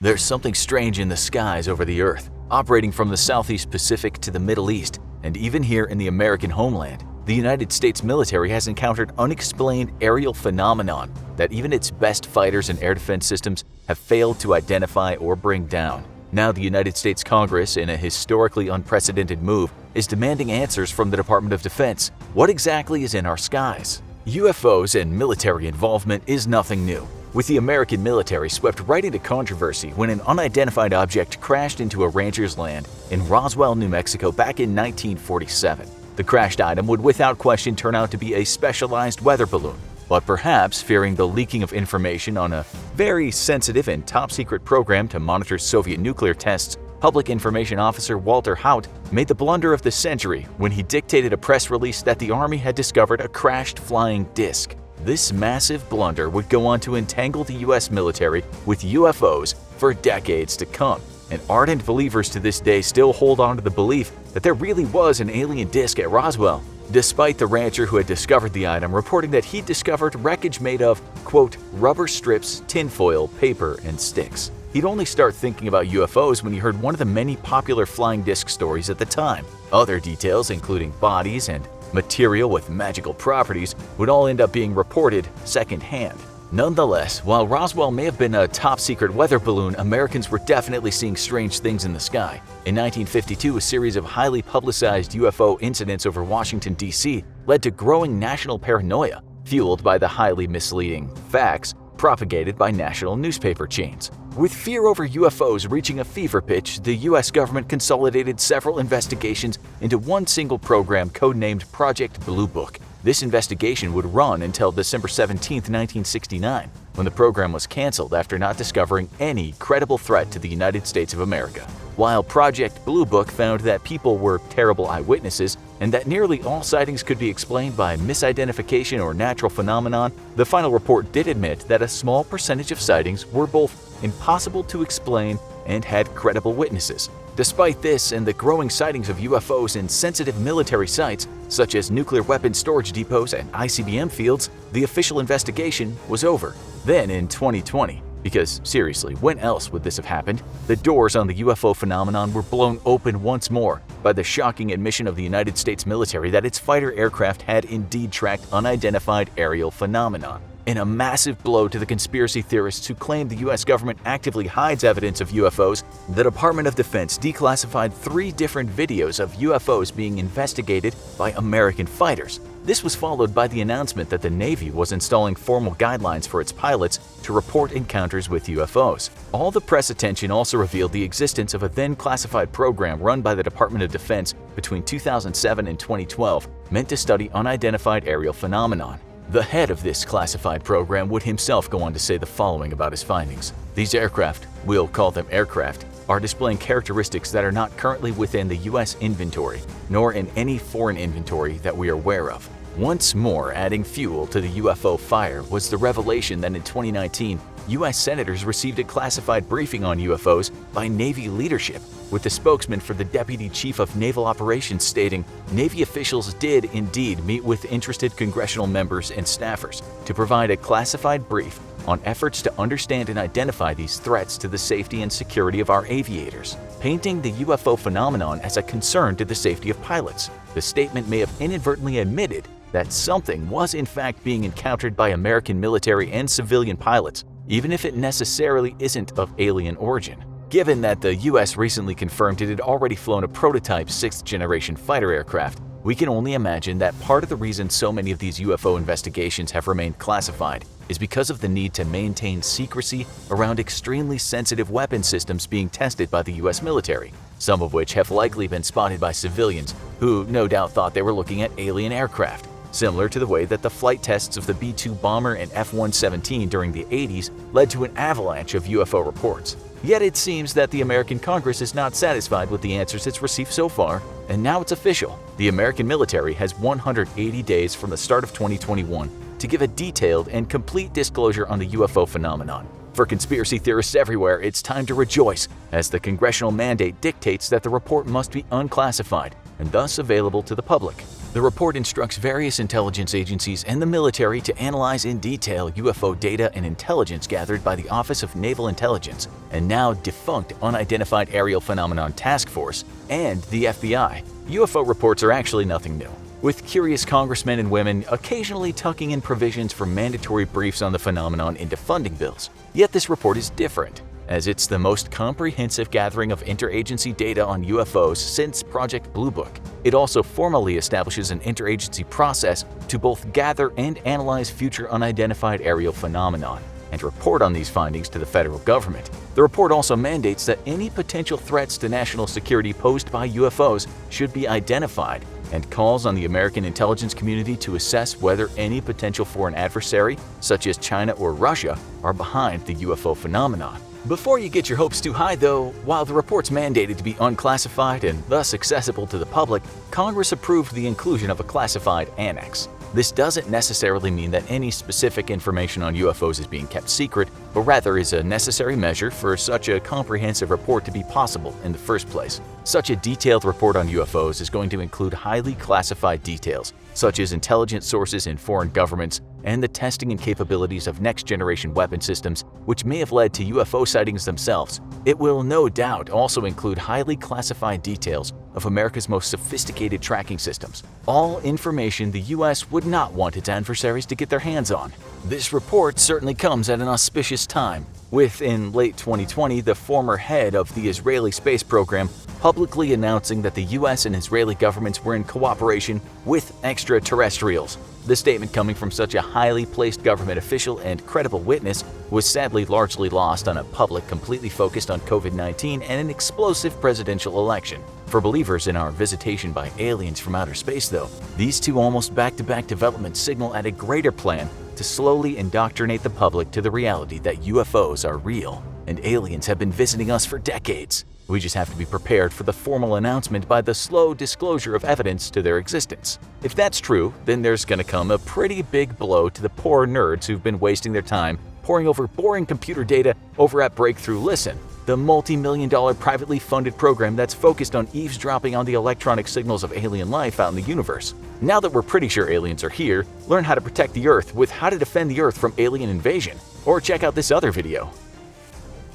There's something strange in the skies over the Earth, operating from the Southeast Pacific to the Middle East, and even here in the American homeland. The United States military has encountered unexplained aerial phenomenon that even its best fighters and air defense systems have failed to identify or bring down. Now the United States Congress, in a historically unprecedented move, is demanding answers from the Department of Defense. What exactly is in our skies? UFOs and military involvement is nothing new, with the American military swept right into controversy when an unidentified object crashed into a rancher's land in Roswell, New Mexico back in 1947. The crashed item would without question turn out to be a specialized weather balloon, but perhaps fearing the leaking of information on a very sensitive and top-secret program to monitor Soviet nuclear tests, Public Information Officer Walter Haut made the blunder of the century when he dictated a press release that the Army had discovered a crashed flying disc. This massive blunder would go on to entangle the U.S. military with UFOs for decades to come, and ardent believers to this day still hold on to the belief that there really was an alien disc at Roswell, despite the rancher who had discovered the item reporting that he'd discovered wreckage made of, quote, rubber strips, tinfoil, paper, and sticks. He'd only start thinking about UFOs when he heard one of the many popular flying disc stories at the time. Other details, including bodies and material with magical properties, would all end up being reported secondhand. Nonetheless, while Roswell may have been a top-secret weather balloon, Americans were definitely seeing strange things in the sky. In 1952, a series of highly publicized UFO incidents over Washington, D.C. led to growing national paranoia, fueled by the highly misleading facts propagated by national newspaper chains. With fear over UFOs reaching a fever pitch, the U.S. government consolidated several investigations into one single program codenamed Project Blue Book. This investigation would run until December 17, 1969, when the program was canceled after not discovering any credible threat to the United States of America. While Project Blue Book found that people were terrible eyewitnesses and that nearly all sightings could be explained by misidentification or natural phenomenon, the final report did admit that a small percentage of sightings were both impossible to explain and had credible witnesses. Despite this and the growing sightings of UFOs in sensitive military sites, such as nuclear weapons storage depots and ICBM fields, the official investigation was over. Then in 2020, because seriously, when else would this have happened? The doors on the UFO phenomenon were blown open once more by the shocking admission of the United States military that its fighter aircraft had indeed tracked unidentified aerial phenomenon. In a massive blow to the conspiracy theorists who claim the U.S. government actively hides evidence of UFOs, the Department of Defense declassified 3 different videos of UFOs being investigated by American fighters. This was followed by the announcement that the Navy was installing formal guidelines for its pilots to report encounters with UFOs. All the press attention also revealed the existence of a then-classified program run by the Department of Defense between 2007 and 2012 meant to study unidentified aerial phenomenon. The head of this classified program would himself go on to say the following about his findings. These aircraft, we'll call them aircraft, are displaying characteristics that are not currently within the U.S. inventory, nor in any foreign inventory that we are aware of. Once more adding fuel to the UFO fire was the revelation that in 2019, U.S. senators received a classified briefing on UFOs by Navy leadership, with the spokesman for the Deputy Chief of Naval Operations stating, Navy officials did indeed meet with interested congressional members and staffers to provide a classified brief on efforts to understand and identify these threats to the safety and security of our aviators, painting the UFO phenomenon as a concern to the safety of pilots. The statement may have inadvertently admitted that something was in fact being encountered by American military and civilian pilots, even if it necessarily isn't of alien origin. Given that the U.S. recently confirmed it had already flown a prototype 6th-generation fighter aircraft, we can only imagine that part of the reason so many of these UFO investigations have remained classified is because of the need to maintain secrecy around extremely sensitive weapon systems being tested by the U.S. military, some of which have likely been spotted by civilians who no doubt thought they were looking at alien aircraft, similar to the way that the flight tests of the B-2 bomber and F-117 during the 80s led to an avalanche of UFO reports. Yet it seems that the American Congress is not satisfied with the answers it's received so far, and now it's official. The American military has 180 days from the start of 2021 to give a detailed and complete disclosure on the UFO phenomenon. For conspiracy theorists everywhere, it's time to rejoice, as the congressional mandate dictates that the report must be unclassified and thus available to the public. The report instructs various intelligence agencies and the military to analyze in detail UFO data and intelligence gathered by the Office of Naval Intelligence and now defunct Unidentified Aerial Phenomenon Task Force and the FBI. UFO reports are actually nothing new, with curious congressmen and women occasionally tucking in provisions for mandatory briefs on the phenomenon into funding bills. Yet this report is different, as it's the most comprehensive gathering of interagency data on UFOs since Project Blue Book. It also formally establishes an interagency process to both gather and analyze future unidentified aerial phenomenon and report on these findings to the federal government. The report also mandates that any potential threats to national security posed by UFOs should be identified and calls on the American intelligence community to assess whether any potential foreign adversary, such as China or Russia, are behind the UFO phenomenon. Before you get your hopes too high though, while the report's mandated to be unclassified and thus accessible to the public, Congress approved the inclusion of a classified annex. This doesn't necessarily mean that any specific information on UFOs is being kept secret, but rather is a necessary measure for such a comprehensive report to be possible in the first place. Such a detailed report on UFOs is going to include highly classified details, such as intelligence sources in foreign governments and the testing and capabilities of next-generation weapon systems, which may have led to UFO sightings themselves. It will no doubt also include highly classified details of America's most sophisticated tracking systems, all information the US would not want its adversaries to get their hands on. This report certainly comes at an auspicious time, with in late 2020 the former head of the Israeli space program publicly announcing that the US and Israeli governments were in cooperation with extraterrestrials. The statement coming from such a highly placed government official and credible witness was sadly largely lost on a public completely focused on COVID-19 and an explosive presidential election. For believers in our visitation by aliens from outer space though, these two almost back-to-back developments signal at a greater plan to slowly indoctrinate the public to the reality that UFOs are real and aliens have been visiting us for decades. We just have to be prepared for the formal announcement by the slow disclosure of evidence to their existence. If that's true, then there's gonna come a pretty big blow to the poor nerds who've been wasting their time poring over boring computer data over at Breakthrough Listen, the multi-million-dollar privately funded program that's focused on eavesdropping on the electronic signals of alien life out in the universe. Now that we're pretty sure aliens are here, learn how to protect the Earth with how to defend the Earth from alien invasion, or check out this other video.